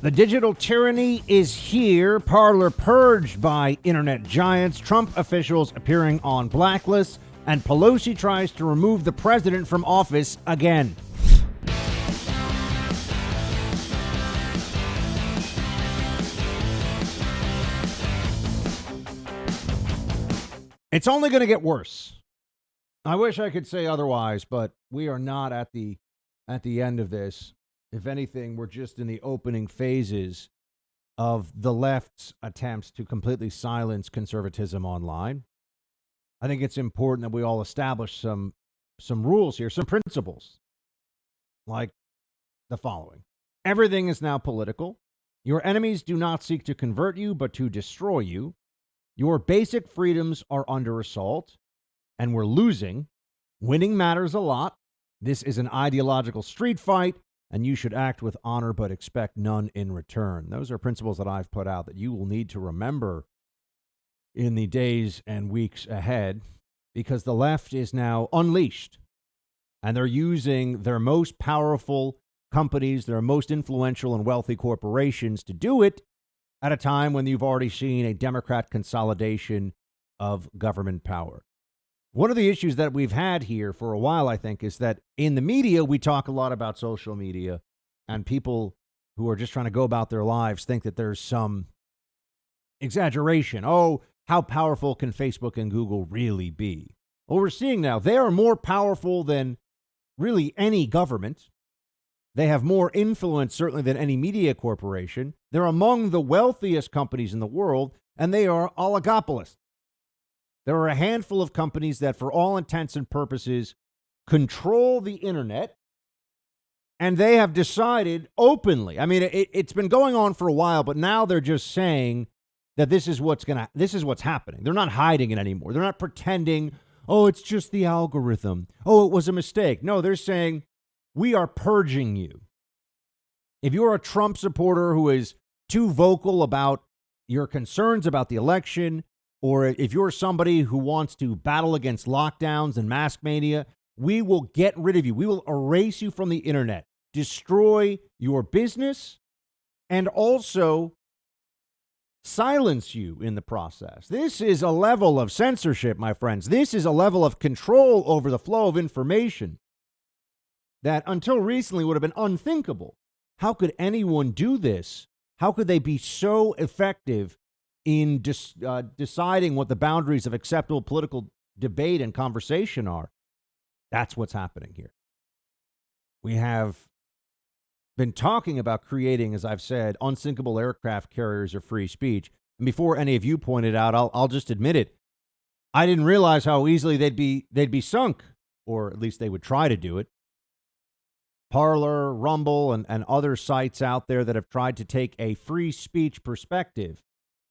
The digital tyranny is here. Parler purged by internet giants. Trump officials appearing on blacklists. And Pelosi tries to remove the president from office again. It's only going to get worse. I wish I could say otherwise, but we are not at the end of this. If anything, we're just in the opening phases of the left's attempts to completely silence conservatism online. I think it's important that we all establish some rules here, some principles, like the following. Everything is now political. Your enemies do not seek to convert you, but to destroy you. Your basic freedoms are under assault, and we're losing. Winning matters a lot. This is an ideological street fight, and you should act with honor but expect none in return. Those are principles that I've put out that you will need to remember in the days and weeks ahead, because the left is now unleashed, and they're using their most powerful companies, their most influential and wealthy corporations to do it at a time when you've already seen a Democrat consolidation of government power. One of the issues that we've had here for a while, I think, is that in the media, we talk a lot about social media, and people who are just trying to go about their lives think that there's some exaggeration. Oh, how powerful can Facebook and Google really be? Well, we're seeing now they are more powerful than really any government. They have more influence, certainly, than any media corporation. They're among the wealthiest companies in the world, and they are oligopolists. There are a handful of companies that, for all intents and purposes, control the internet, and they have decided openly. I mean, it's been going on for a while, but now they're just saying that this is what's happening. They're not hiding it anymore. They're not pretending, oh, it's just the algorithm. Oh, it was a mistake. No, they're saying, we are purging you. If you're a Trump supporter who is too vocal about your concerns about the election, or if you're somebody who wants to battle against lockdowns and mask mania, we will get rid of you. We will erase you from the internet, destroy your business, and also silence you in the process. This is a level of censorship, my friends. This is a level of control over the flow of information that until recently would have been unthinkable. How could anyone do this? How could they be so effective in deciding what the boundaries of acceptable political debate and conversation are? That's what's happening here. We have been talking about creating, as I've said, unsinkable aircraft carriers of free speech. And before any of you pointed out, I'll just admit it. I didn't realize how easily they'd be sunk, or at least they would try to do it. Parler, Rumble, and other sites out there that have tried to take a free speech perspective.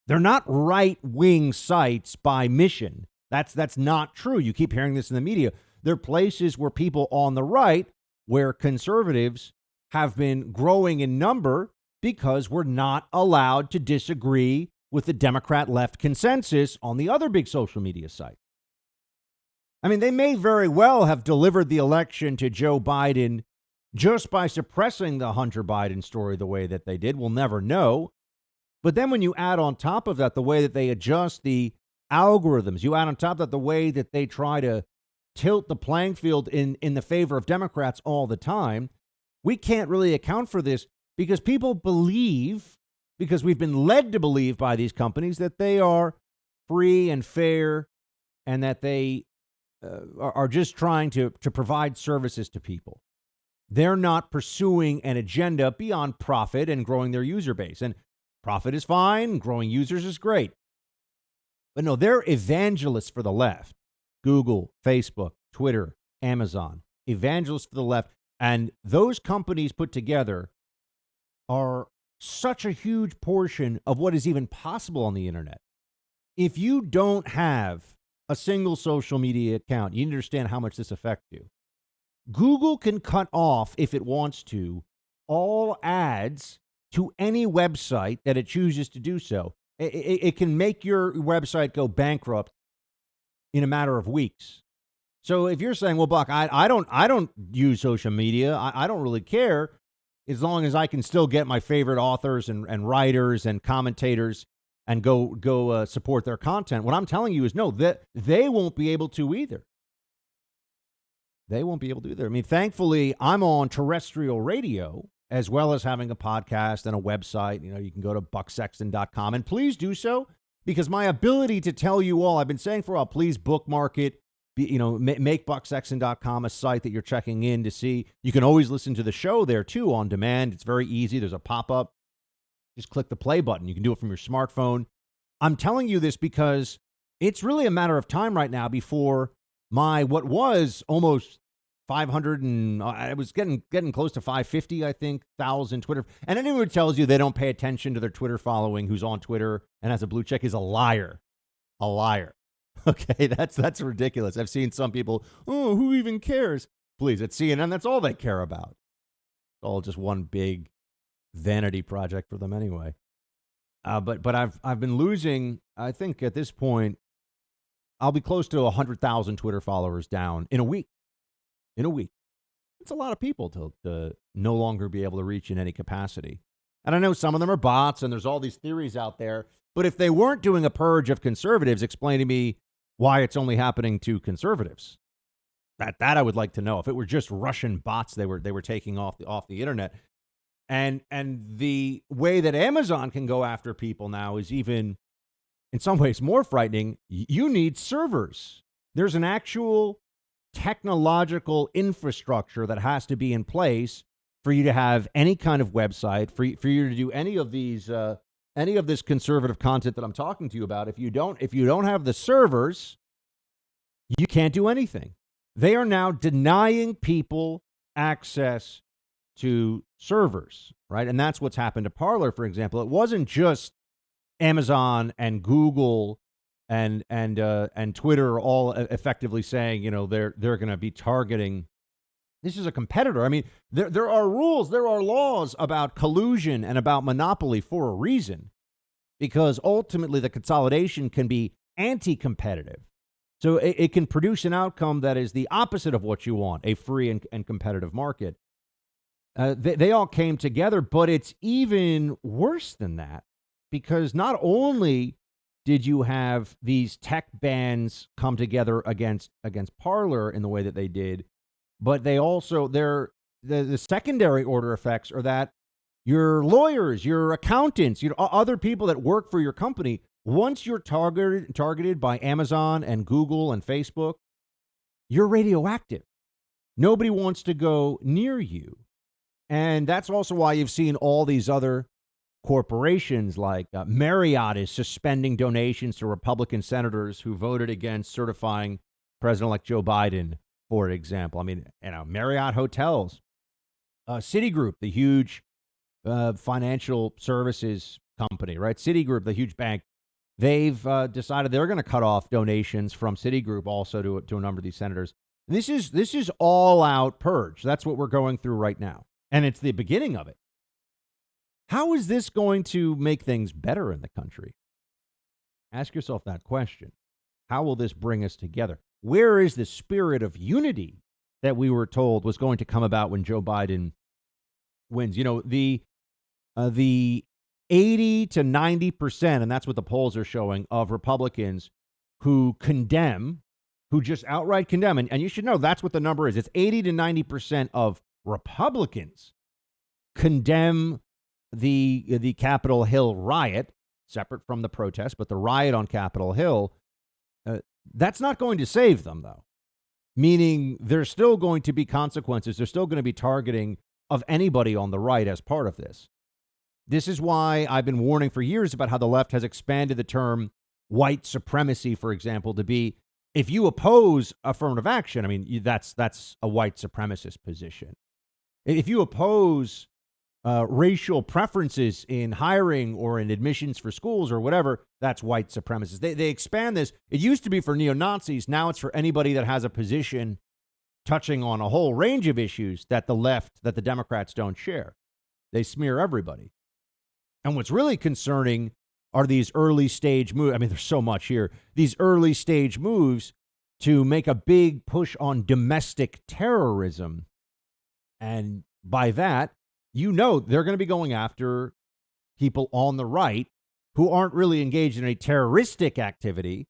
They're not right-wing sites by mission. That's not true. You keep hearing this in the media. They're places where people on the right, where conservatives have been growing in number because we're not allowed to disagree with the Democrat left consensus on the other big social media site. I mean, they may very well have delivered the election to Joe Biden just by suppressing the Hunter Biden story the way that they did. We'll never know. But then when you add on top of that the way that they adjust the algorithms, you add on top of that the way that they try to tilt the playing field in the favor of Democrats all the time, we can't really account for this because people believe, because we've been led to believe by these companies, that they are free and fair and that they are just trying to provide services to people. They're not pursuing an agenda beyond profit and growing their user base. And profit is fine. Growing users is great. But no, they're evangelists for the left. Google, Facebook, Twitter, Amazon, evangelists for the left. And those companies put together are such a huge portion of what is even possible on the internet. If you don't have a single social media account, you understand how much this affects you. Google can cut off, if it wants to, all ads to any website that it chooses to do so. It can make your website go bankrupt in a matter of weeks. So if you're saying, well, Buck, I don't use social media, I don't really care, as long as I can still get my favorite authors and writers and commentators and go support their content. What I'm telling you is no, that they won't be able to either. They won't be able to either. I mean, thankfully, I'm on terrestrial radio as well as having a podcast and a website. You know, you can go to bucksexton.com, and please do so, because my ability to tell you all, I've been saying for a while, please bookmark it. Make bucksexton.com a site that you're checking in to see. You can always listen to the show there too on demand. It's very easy. There's a pop-up. Just click the play button. You can do it from your smartphone. I'm telling you this because it's really a matter of time right now before what was almost 500 and I was getting close to 550, I think, thousand Twitter. And anyone who tells you they don't pay attention to their Twitter following, who's on Twitter and has a blue check, is a liar. A liar. Okay, that's ridiculous. I've seen some people, oh, who even cares? Please, at CNN, that's all they care about. It's all just one big vanity project for them anyway. But I've been losing, I think at this point, I'll be close to 100,000 Twitter followers down in a week. In a week. It's a lot of people to no longer be able to reach in any capacity. And I know some of them are bots, and there's all these theories out there. But if they weren't doing a purge of conservatives, explain to me why it's only happening to conservatives. That I would like to know. If it were just Russian bots they were taking off the internet. And the way that Amazon can go after people now is even, in some ways, more frightening. You need servers. There's an actual technological infrastructure that has to be in place for you to have any kind of website, for you to do any of this conservative content that I'm talking to you about. If you don't have the servers, you can't do anything. They are now denying people access to servers, right? And that's what's happened to Parler, for example. It wasn't just Amazon and Google and Twitter all effectively saying, you know, they're going to be targeting. This is a competitor. I mean, there are rules, there are laws about collusion and about monopoly for a reason, because ultimately the consolidation can be anti-competitive. So it can produce an outcome that is the opposite of what you want, a free and competitive market. They all came together, but it's even worse than that, because not only did you have these tech bans come together against Parler in the way that they did, but they also, the secondary order effects are that your lawyers, your accountants, other people that work for your company, once you're targeted by Amazon and Google and Facebook, you're radioactive. Nobody wants to go near you. And that's also why you've seen all these other corporations like Marriott is suspending donations to Republican senators who voted against certifying President-elect Joe Biden, for example. I mean, Marriott hotels, Citigroup, the huge financial services company, right? Citigroup, the huge bank, they've decided they're going to cut off donations from Citigroup also to a number of these senators. This is all out purge. That's what we're going through right now. And it's the beginning of it. How is this going to make things better in the country? Ask yourself that question. How will this bring us together? Where is the spirit of unity that we were told was going to come about when Joe Biden wins? You know, the 80 to 90%, and that's what the polls are showing, of Republicans who just outright condemn, and you should know that's what the number is. It's 80 to 90% of Republicans condemn the Capitol Hill riot, separate from the protest, but the riot on Capitol Hill. That's not going to save them, though, meaning there's still going to be consequences. There's still going to be targeting of anybody on the right as part of this. This is why I've been warning for years about how the left has expanded the term white supremacy, for example, to be, if you oppose affirmative action, I mean, that's a white supremacist position. If you oppose racial preferences in hiring or in admissions for schools or whatever, that's white supremacists. They expand this. It used to be for neo-Nazis. Now it's for anybody that has a position touching on a whole range of issues that the Democrats don't share. They smear everybody. And what's really concerning are these early stage moves. I mean, there's so much here. These early stage moves to make a big push on domestic terrorism. And by that, you know they're going to be going after people on the right who aren't really engaged in a terroristic activity,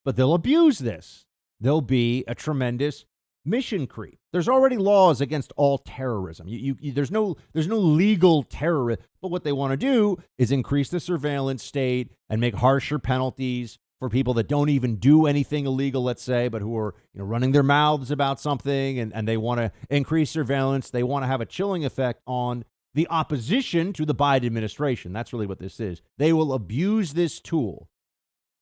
but they'll abuse this. There'll be a tremendous mission creep. There's already laws against all terrorism. There's no legal terrorism. But what they want to do is increase the surveillance state and make harsher penalties for people that don't even do anything illegal, let's say, but who are running their mouths about something, and they want to increase surveillance. They want to have a chilling effect on the opposition to the Biden administration. That's really what this is. They will abuse this tool.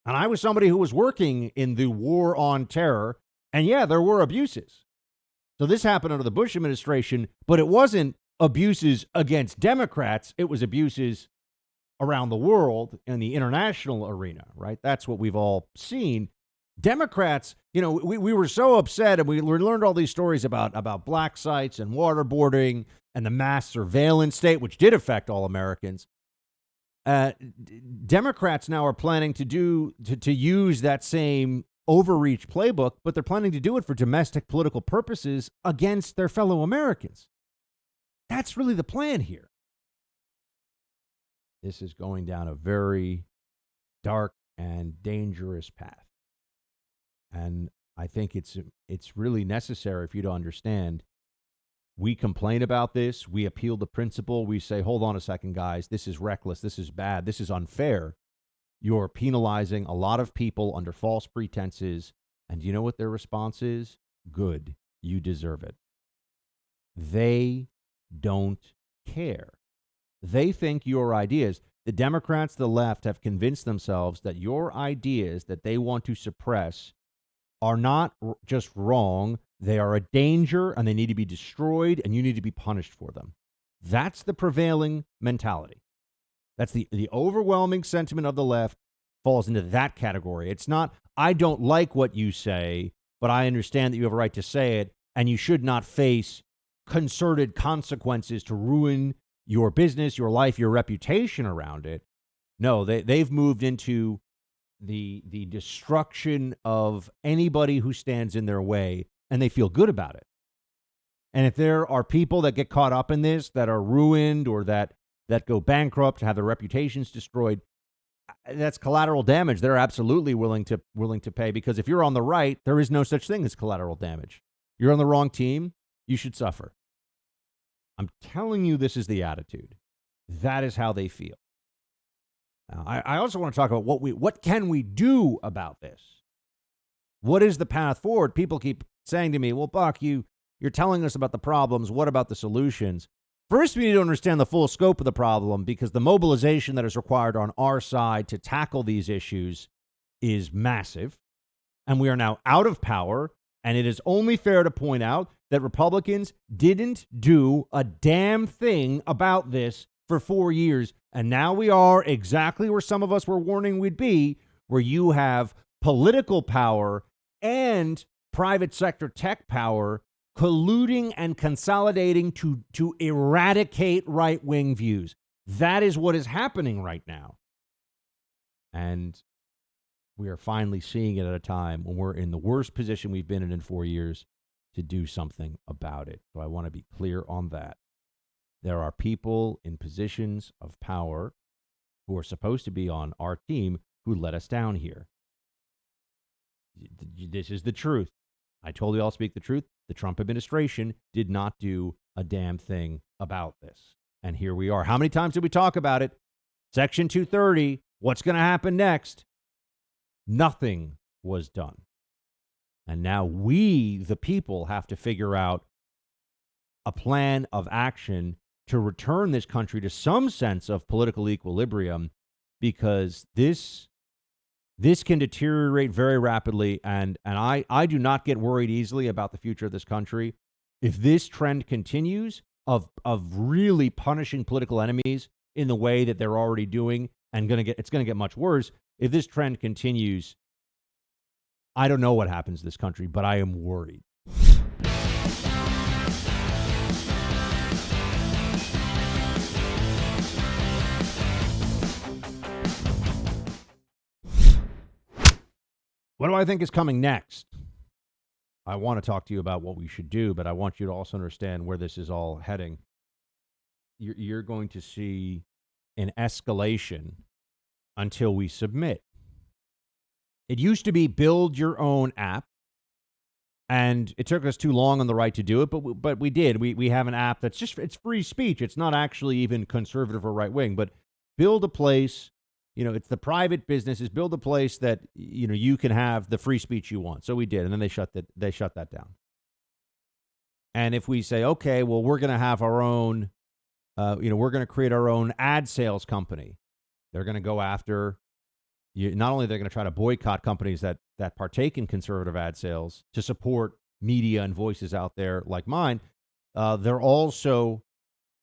And I was somebody who was working in the war on terror, and yeah, there were abuses. So this happened under the Bush administration, but it wasn't abuses against Democrats. It was abuses around the world in the international arena, right? That's what we've all seen. Democrats, we were so upset, and we learned all these stories about black sites and waterboarding and the mass surveillance state, which did affect all Americans. Democrats now are planning to use that same overreach playbook, but they're planning to do it for domestic political purposes against their fellow Americans. That's really the plan here. This is going down a very dark and dangerous path. And I think it's really necessary for you to understand. We complain about this. We appeal the principle. We say, hold on a second, guys. This is reckless. This is bad. This is unfair. You're penalizing a lot of people under false pretenses. And you know what their response is? Good. You deserve it. They don't care. They think your ideas, the Democrats, the left, have convinced themselves that your ideas that they want to suppress are not just wrong. They are a danger, and they need to be destroyed, and you need to be punished for them. That's the prevailing mentality. That's the overwhelming sentiment of the left falls into that category. It's not, I don't like what you say, but I understand that you have a right to say it, and you should not face concerted consequences to ruin your business, your life, your reputation around it. No, they've moved into the destruction of anybody who stands in their way, and they feel good about it. And if there are people that get caught up in this, that are ruined or that go bankrupt, have their reputations destroyed, that's collateral damage. They're absolutely willing to pay, because if you're on the right, there is no such thing as collateral damage. You're on the wrong team, you should suffer. I'm telling you, this is the attitude. That is how they feel. Now, I also want to talk about what can we do about this? What is the path forward? People keep saying to me, well, Buck, you're telling us about the problems. What about the solutions? First, we need to understand the full scope of the problem, because the mobilization that is required on our side to tackle these issues is massive. And we are now out of power. And it is only fair to point out that Republicans didn't do a damn thing about this for 4 years. And now we are exactly where some of us were warning we'd be, where you have political power and private sector tech power colluding and consolidating to eradicate right-wing views. That is what is happening right now. And we are finally seeing it at a time when we're in the worst position we've been in 4 years to do something about it. So I want to be clear on that. There are people in positions of power who are supposed to be on our team who let us down here. This is the truth. I told you I'll speak the truth. The Trump administration did not do a damn thing about this. And here we are. How many times did we talk about it? Section 230, what's going to happen next? Nothing was done. And now we, the people, have to figure out a plan of action to return this country to some sense of political equilibrium, because this can deteriorate very rapidly. And I do not get worried easily about the future of this country. If this trend continues of really punishing political enemies in the way that they're already doing, and it's going to get much worse. If this trend continues, I don't know what happens to this country, but I am worried. What do I think is coming next? I want to talk to you about what we should do, but I want you to also understand where this is all heading. you're going to see an escalation until we submit. It used to be build your own app, and it took us too long on the right to do it, but we did. We have an app that's just, it's free speech. It's not actually even conservative or right wing, but build a place, it's the private businesses, build a place that, you can have the free speech you want. So we did, and then they shut that down. And if we say, okay, well, we're going to have our own, we're going to create our own ad sales company, they're going to go after you. Not only they're going to try to boycott companies that partake in conservative ad sales to support media and voices out there like mine, they're also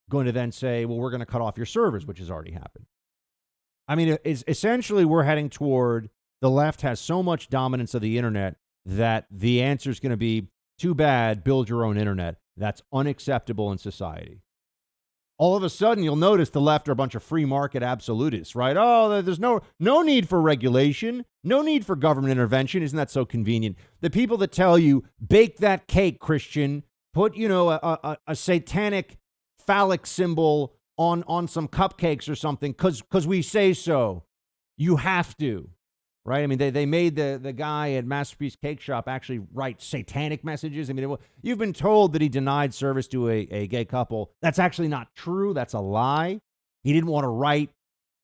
going to then say, well, we're going to cut off your servers, which has already happened. I mean, essentially, we're heading toward the left has so much dominance of the internet that the answer is going to be, too bad, build your own internet. That's unacceptable in society. All of a sudden, you'll notice the left are a bunch of free market absolutists, right? Oh, there's no need for regulation, no need for government intervention. Isn't that so convenient? The people that tell you, bake that cake, Christian, put, a satanic phallic symbol on some cupcakes or something because we say so. You have to. Right? I mean, they made the guy at Masterpiece Cake Shop actually write satanic messages. I mean, you've been told that he denied service to a gay couple. That's actually not true. That's a lie. He didn't want to write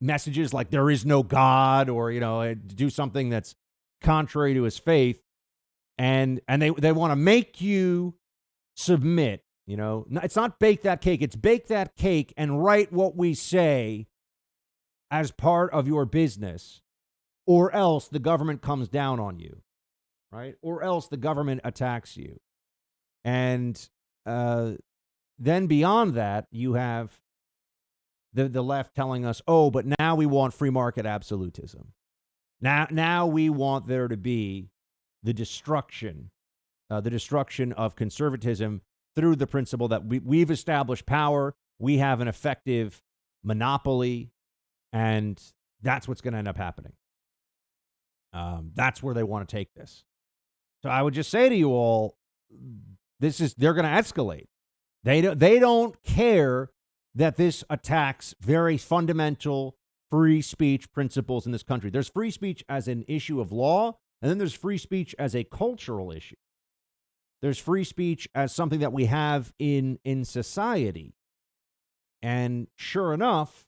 messages like there is no God or, do something that's contrary to his faith. And they want to make you submit. It's not bake that cake. It's bake that cake and write what we say as part of your business. Or else the government comes down on you, right? Or else the government attacks you. And then beyond that, you have the left telling us, oh, but now we want free market absolutism. Now we want there to be the destruction of conservatism through the principle that we've established power, we have an effective monopoly, and that's what's going to end up happening. That's where they want to take this. So I would just say to you all, they're going to escalate. They don't care that this attacks very fundamental free speech principles in this country. There's free speech as an issue of law, and then there's free speech as a cultural issue. There's free speech as something that we have in society. And sure enough,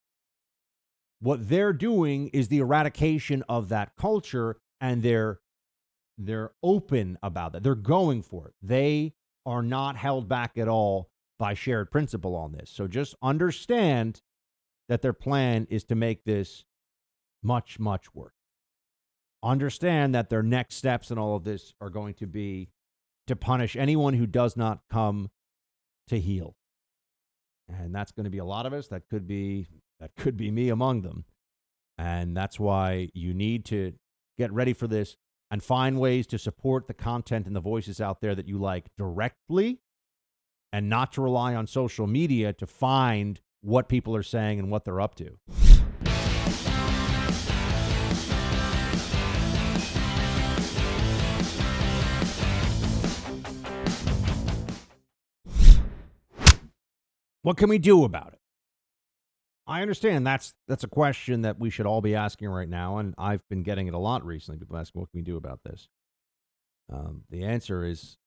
what they're doing is the eradication of that culture, and they're open about that. They're going for it. They are not held back at all by shared principle on this. So just understand that their plan is to make this much, much worse. Understand that their next steps in all of this are going to be to punish anyone who does not come to heel. And that's going to be a lot of us. That could be me among them. And that's why you need to get ready for this and find ways to support the content and the voices out there that you like directly, and not to rely on social media to find what people are saying and what they're up to. What can we do about it? I understand that's a question that we should all be asking right now, and I've been getting it a lot recently. People asking, what can we do about this? The answer is,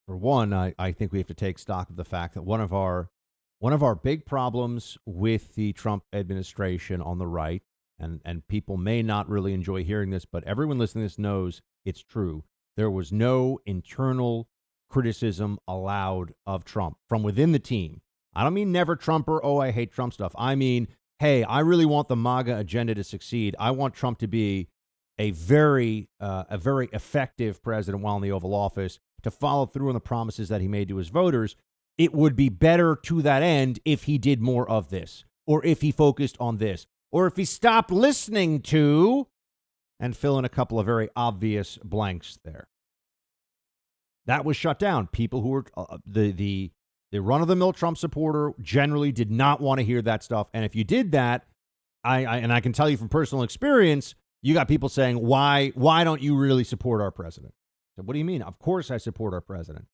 for one, I think we have to take stock of the fact that one of our big problems with the Trump administration on the right, and people may not really enjoy hearing this, but everyone listening to this knows it's true. There was no internal criticism allowed of Trump from within the team. I don't mean never Trumper, oh, I hate Trump stuff. I mean, hey, I really want the MAGA agenda to succeed. I want Trump to be a very effective president while in the Oval Office, to follow through on the promises that he made to his voters. It would be better to that end if he did more of this, or if he focused on this, or if he stopped listening to, and fill in a couple of very obvious blanks there. That was shut down. People who were the run-of-the-mill Trump supporter generally did not want to hear that stuff. And if you did that, I can tell you from personal experience, you got people saying, why don't you really support our president? So what do you mean? Of course I support our president.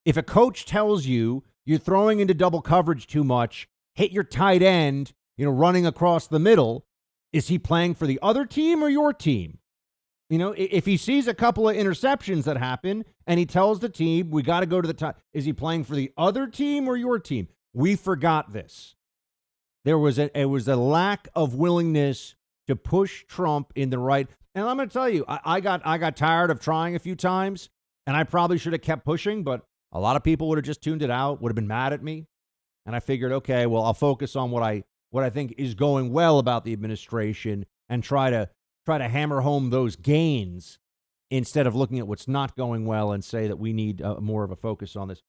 If a coach tells you you're throwing into double coverage too much, hit your tight end, running across the middle, is he playing for the other team or your team? If he sees a couple of interceptions that happen and he tells the team, we got to go to the top, is he playing for the other team or your team? We forgot this. It was a lack of willingness to push Trump in the right. And I'm going to tell you, I got tired of trying a few times, and I probably should have kept pushing, but a lot of people would have just tuned it out, would have been mad at me. And I figured, okay, well, I'll focus on what I think is going well about the administration and try to hammer home those gains instead of looking at what's not going well and say that we need more of a focus on this.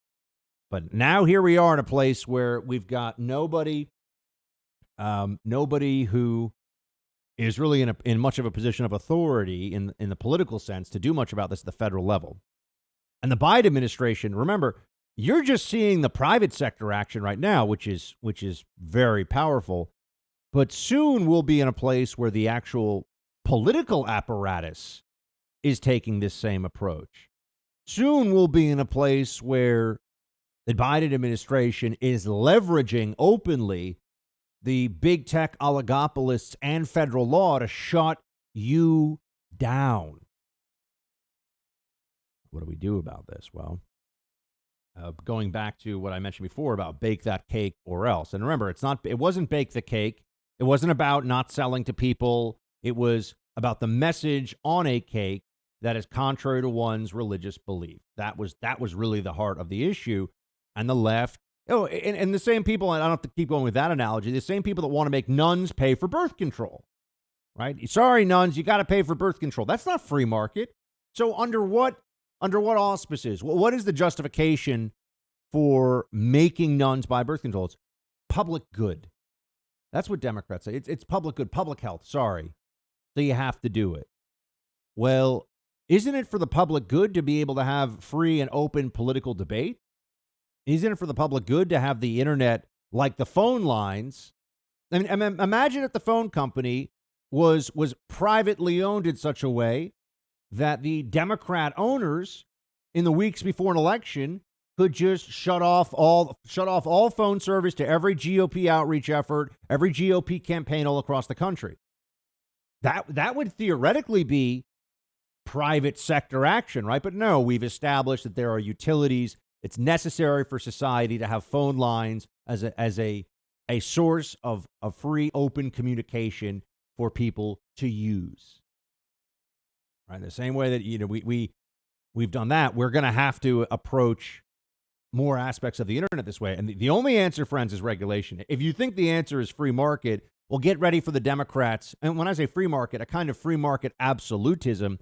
But now here we are in a place where we've got nobody who is really in much of a position of authority in the political sense to do much about this at the federal level. And the Biden administration, remember, you're just seeing the private sector action right now, which is very powerful. But soon we'll be in a place where the actual political apparatus is taking this same approach. Soon we'll be in a place where the Biden administration is leveraging openly the big tech oligopolists and federal law to shut you down. What do we do about this? Well, going back to what I mentioned before about bake that cake or else. And remember, it wasn't bake the cake. It wasn't about not selling to people. It was about the message on a cake that is contrary to one's religious belief. That was really the heart of the issue. And the left, and the same people, and I don't have to keep going with that analogy, the same people that want to make nuns pay for birth control, right? Sorry, nuns, you got to pay for birth control. That's not free market. So under what auspices? What is the justification for making nuns buy birth control? It's public good. That's what Democrats say. It's public good, public health. Sorry. So you have to do it. Well, isn't it for the public good to be able to have free and open political debate? Isn't it for the public good to have the internet like the phone lines? I mean, imagine if the phone company was privately owned in such a way that the Democrat owners in the weeks before an election could just shut off all phone service to every GOP outreach effort, every GOP campaign all across the country. That would theoretically be private sector action, right? But no, we've established that there are utilities. It's necessary for society to have phone lines as a source of free, open communication for people to use. Right? The same way that we've done that, we're going to have to approach more aspects of the internet this way. And the only answer, friends, is regulation. If you think the answer is free market, well, get ready for the Democrats. And when I say free market, a kind of free market absolutism,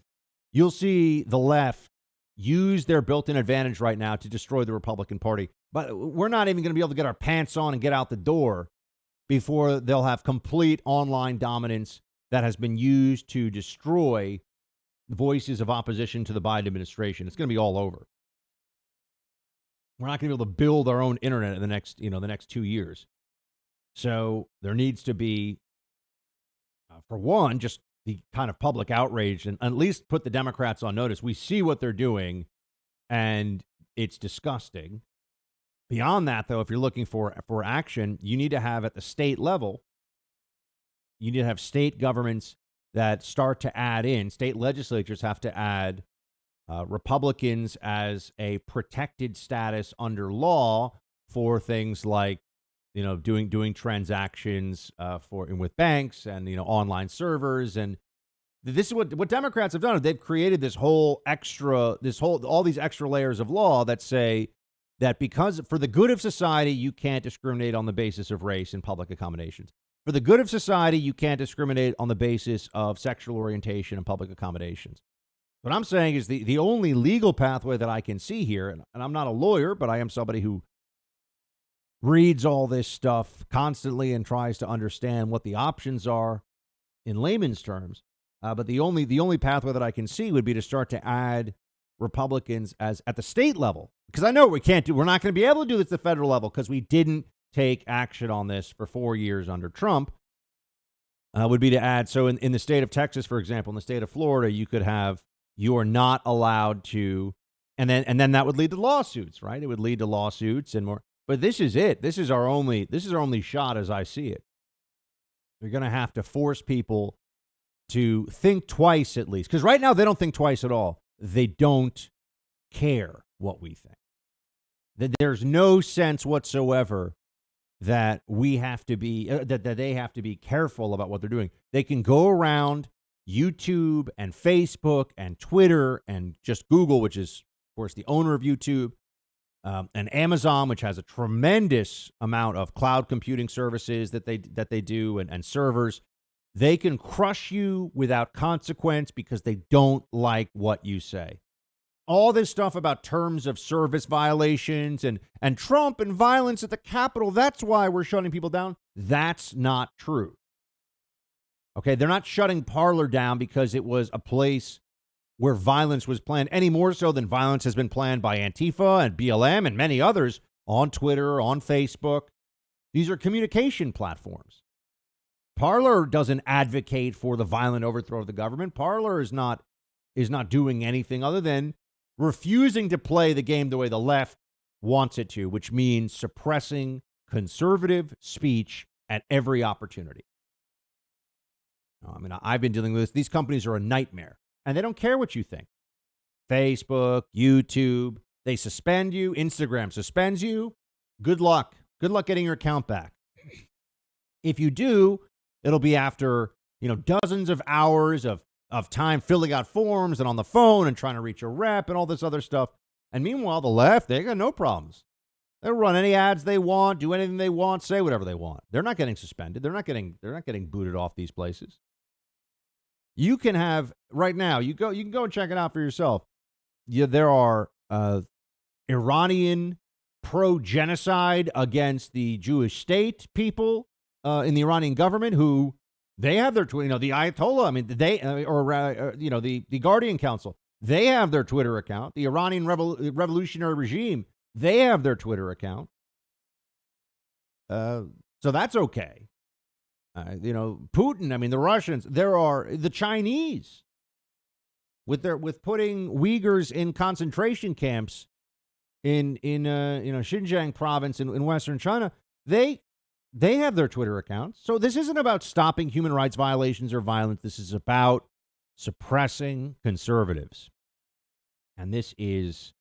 you'll see the left use their built-in advantage right now to destroy the Republican Party. But we're not even going to be able to get our pants on and get out the door before they'll have complete online dominance that has been used to destroy the voices of opposition to the Biden administration. It's going to be all over. We're not going to be able to build our own internet in the next 2 years. So there needs to be, for one, just the kind of public outrage and at least put the Democrats on notice. We see what they're doing, and it's disgusting. Beyond that, though, if you're looking for action, you need to have at the state level, you need to have state governments that start to add in. State legislatures have to add Republicans as a protected status under law for things like, doing transactions with banks and online servers. And this is what Democrats have done. They've created all these extra layers of law that say that because for the good of society, you can't discriminate on the basis of race in public accommodations. For the good of society, you can't discriminate on the basis of sexual orientation in public accommodations. What I'm saying is the only legal pathway that I can see here, and I'm not a lawyer, but I am somebody who reads all this stuff constantly and tries to understand what the options are in layman's terms. But the only pathway that I can see would be to start to add Republicans as at the state level, because I know we're not going to be able to do this at the federal level because we didn't take action on this for 4 years under Trump. Would be to add. So in the state of Texas, for example, in the state of Florida, you are not allowed to, and then that would lead to lawsuits, right? It would lead to lawsuits and more. But this is it. This is our only shot as I see it. You're going to have to force people to think twice at least. Because right now they don't think twice at all. They don't care what we think. There's no sense whatsoever that we have to be, that they have to be careful about what they're doing. They can go around YouTube and Facebook and Twitter and just Google, which is, of course, the owner of YouTube, and Amazon, which has a tremendous amount of cloud computing services that they do and servers. They can crush you without consequence because they don't like what you say. All this stuff about terms of service violations and Trump and violence at the Capitol, that's why we're shutting people down. That's not true. Okay, they're not shutting Parler down because it was a place where violence was planned, any more so than violence has been planned by Antifa and BLM and many others on Twitter, on Facebook. These are communication platforms. Parler doesn't advocate for the violent overthrow of the government. Parler is not doing anything other than refusing to play the game the way the left wants it to, which means suppressing conservative speech at every opportunity. I mean, I've been dealing with this. These companies are a nightmare, and they don't care what you think. Facebook, YouTube, they suspend you. Instagram suspends you. Good luck. Good luck getting your account back. If you do, it'll be after, dozens of hours of time filling out forms and on the phone and trying to reach a rep and all this other stuff. And meanwhile, the left, they got no problems. They'll run any ads they want, do anything they want, say whatever they want. They're not getting suspended. They're not getting booted off these places. You can have right now, you can go and check it out for yourself. There are Iranian pro-genocide against the Jewish state people in the Iranian government who they have their Twitter, the Ayatollah, I mean, the Guardian Council, they have their Twitter account. The Iranian revolutionary regime, they have their Twitter account. So that's okay. Putin, I mean, the Russians, there are the Chinese with putting Uyghurs in concentration camps in Xinjiang province in Western China. They have their Twitter accounts. So this isn't about stopping human rights violations or violence. This is about suppressing conservatives. And this is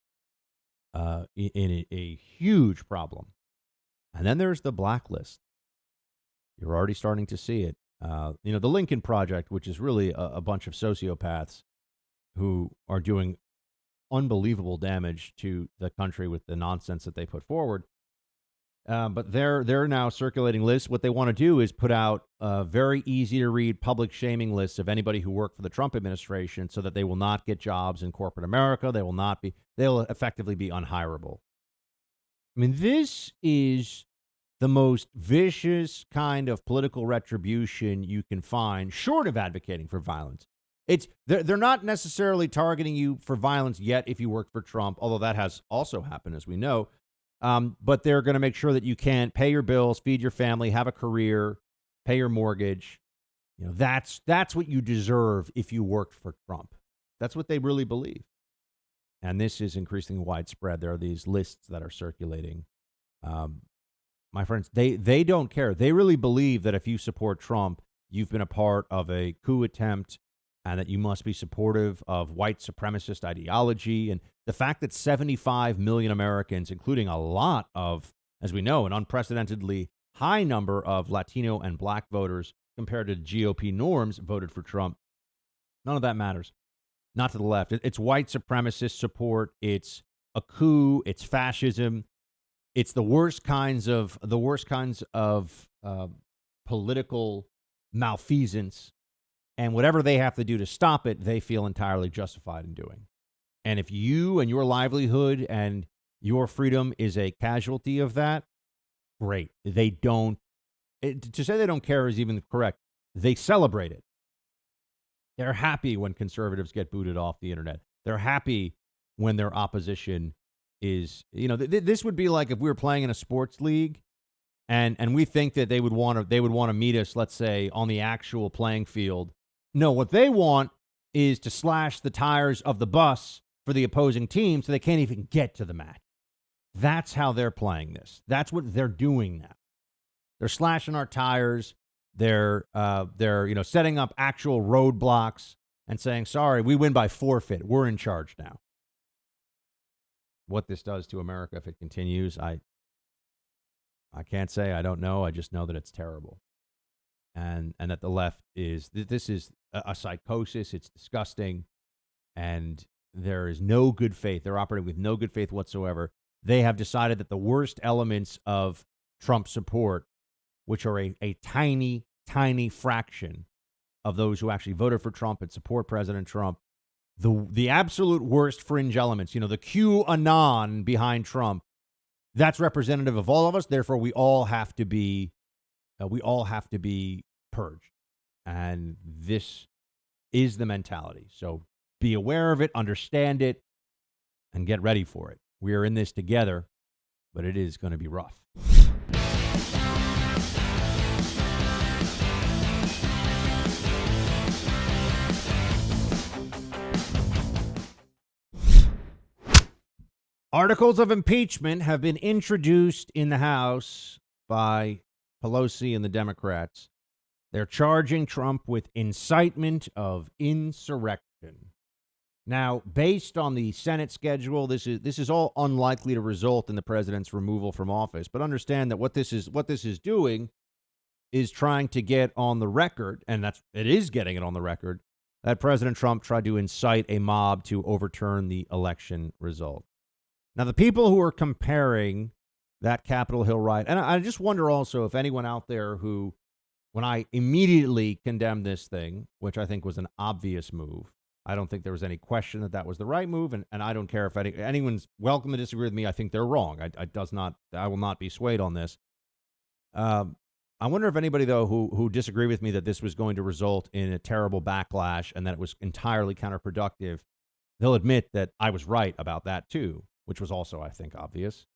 a huge problem. And then there's the blacklist. You're already starting to see it. The Lincoln Project, which is really a bunch of sociopaths who are doing unbelievable damage to the country with the nonsense that they put forward. But they're now circulating lists. What they want to do is put out very easy to read public shaming lists of anybody who worked for the Trump administration so that they will not get jobs in corporate America. They'll effectively be unhireable. I mean, this is the most vicious kind of political retribution you can find, short of advocating for violence. They're not necessarily targeting you for violence yet if you work for Trump, although that has also happened, as we know. But they're going to make sure that you can pay your bills, feed your family, have a career, pay your mortgage. That's what you deserve if you worked for Trump. That's what they really believe. And this is increasingly widespread. There are these lists that are circulating. My friends, they don't care. They really believe that if you support Trump, you've been a part of a coup attempt and that you must be supportive of white supremacist ideology. And the fact that 75 million Americans, including a lot of, as we know, an unprecedentedly high number of Latino and black voters compared to GOP norms, voted for Trump, none of that matters. Not to the left. It's white supremacist support. It's a coup. It's fascism. It's the worst kinds of political malfeasance, and whatever they have to do to stop it, they feel entirely justified in doing. And if you and your livelihood and your freedom is a casualty of that, great. They don't. To say they don't care is even correct. They celebrate it. They're happy when conservatives get booted off the internet. They're happy when their opposition is, this would be like if we were playing in a sports league and we think that they would want to meet us, let's say, on the actual playing field. No, what they want is to slash the tires of the bus for the opposing team so they can't even get to the match. That's how they're playing this. That's what they're doing now. They're slashing our tires. They're setting up actual roadblocks and saying, sorry, we win by forfeit. We're in charge now. What this does to America if it continues, I can't say. I don't know. I just know that it's terrible. And that the left this is a psychosis. It's disgusting. And there is no good faith. They're operating with no good faith whatsoever. They have decided that the worst elements of Trump support, which are a tiny, tiny fraction of those who actually voted for Trump and support President Trump, the absolute worst fringe elements, the QAnon behind Trump, that's representative of all of us. Therefore, we all have to be purged. And this is the mentality. So be aware of it, understand it, and get ready for it. We are in this together, but it is going to be rough. Articles of impeachment have been introduced in the House by Pelosi and the Democrats. They're charging Trump with incitement of insurrection. Now, based on the Senate schedule, this is all unlikely to result in the president's removal from office. But understand that what this is doing is trying to get on the record, and it is getting it on the record, that President Trump tried to incite a mob to overturn the election result. Now, the people who are comparing that Capitol Hill riot, and I just wonder also if anyone out there who, when I immediately condemned this thing, which I think was an obvious move, I don't think there was any question that was the right move, and I don't care if anyone's welcome to disagree with me. I think they're wrong. I will not be swayed on this. I wonder if anybody, though, who disagree with me that this was going to result in a terrible backlash and that it was entirely counterproductive, they'll admit that I was right about that, too, which was also, I think, obvious.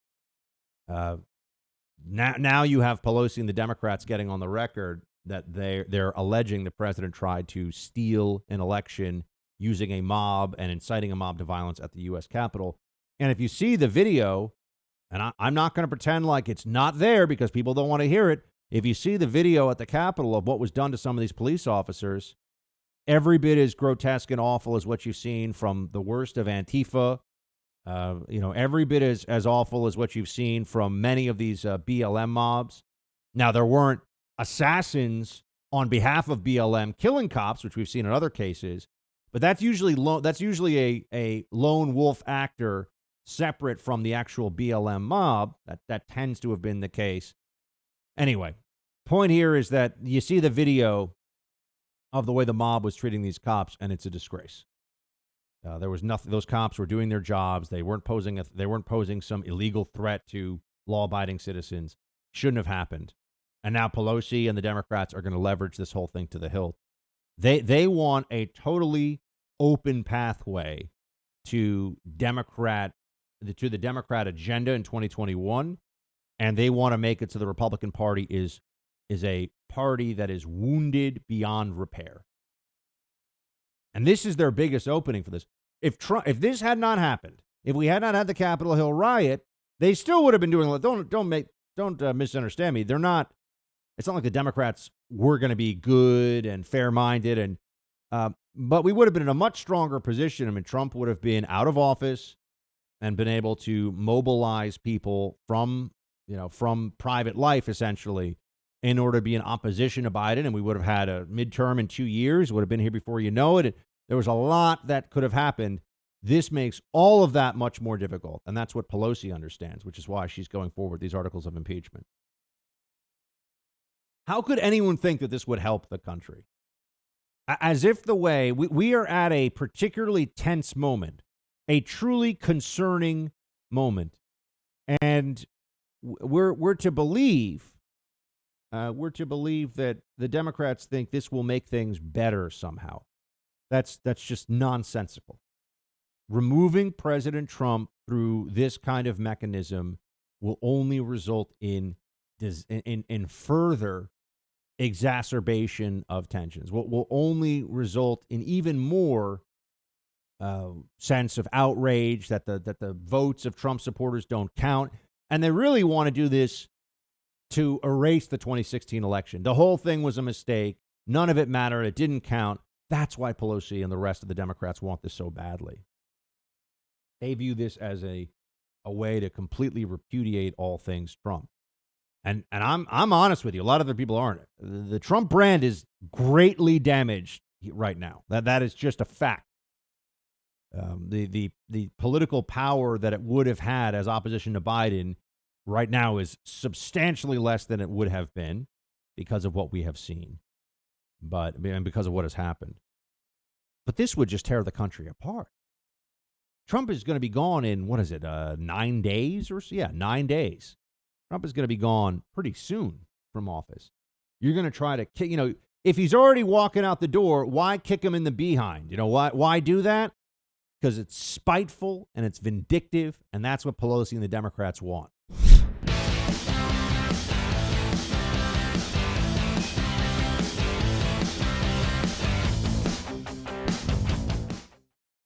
Now you have Pelosi and the Democrats getting on the record that they're alleging the president tried to steal an election using a mob and inciting a mob to violence at the U.S. Capitol. And if you see the video, and I'm not going to pretend like it's not there because people don't want to hear it. If you see the video at the Capitol of what was done to some of these police officers, every bit as grotesque and awful as what you've seen from the worst of Antifa. Every bit as awful as what you've seen from many of these BLM mobs. Now, there weren't assassins on behalf of BLM killing cops, which we've seen in other cases, but that's usually a lone wolf actor separate from the actual BLM mob. That tends to have been the case. Anyway, point here is that you see the video of the way the mob was treating these cops, and it's a disgrace. There was nothing. Those cops were doing their jobs. They weren't posing some illegal threat to law-abiding citizens. Shouldn't have happened. And now Pelosi and the Democrats are going to leverage this whole thing to the hilt. They want a totally open pathway to the Democrat agenda in 2021, and they want to make it so the Republican Party is a party that is wounded beyond repair. And this is their biggest opening for this. If this had not happened, if we had not had the Capitol Hill riot, they still would have been doing. Don't misunderstand me. They're not. It's not like the Democrats were going to be good and fair-minded, but we would have been in a much stronger position. I mean, Trump would have been out of office and been able to mobilize people from private life, essentially, in order to be in opposition to Biden, and we would have had a midterm in 2 years, would have been here before you know it. There was a lot that could have happened. This makes all of that much more difficult, and that's what Pelosi understands, which is why she's going forward with these articles of impeachment. How could anyone think that this would help the country? As if the way we are at a particularly tense moment, a truly concerning moment, and we're to believe that the Democrats think this will make things better somehow. That's just nonsensical. Removing President Trump through this kind of mechanism will only result in further exacerbation of tensions. Will only result in even more sense of outrage that the votes of Trump supporters don't count. And they really want to do this to erase the 2016 election. The whole thing was a mistake. None of it mattered. It didn't count. That's why Pelosi and the rest of the Democrats want this so badly. They view this as a way to completely repudiate all things Trump. And I'm honest with you. A lot of other people aren't. The Trump brand is greatly damaged right now. That is just a fact. The political power that it would have had as opposition to Biden right now is substantially less than it would have been because of what we have seen, and because of what has happened. But this would just tear the country apart. Trump is going to be gone in, 9 days or so? Yeah, 9 days. Trump is going to be gone pretty soon from office. You're going to try to kick, if he's already walking out the door, why kick him in the behind? Why do that? Because it's spiteful and it's vindictive, and that's what Pelosi and the Democrats want.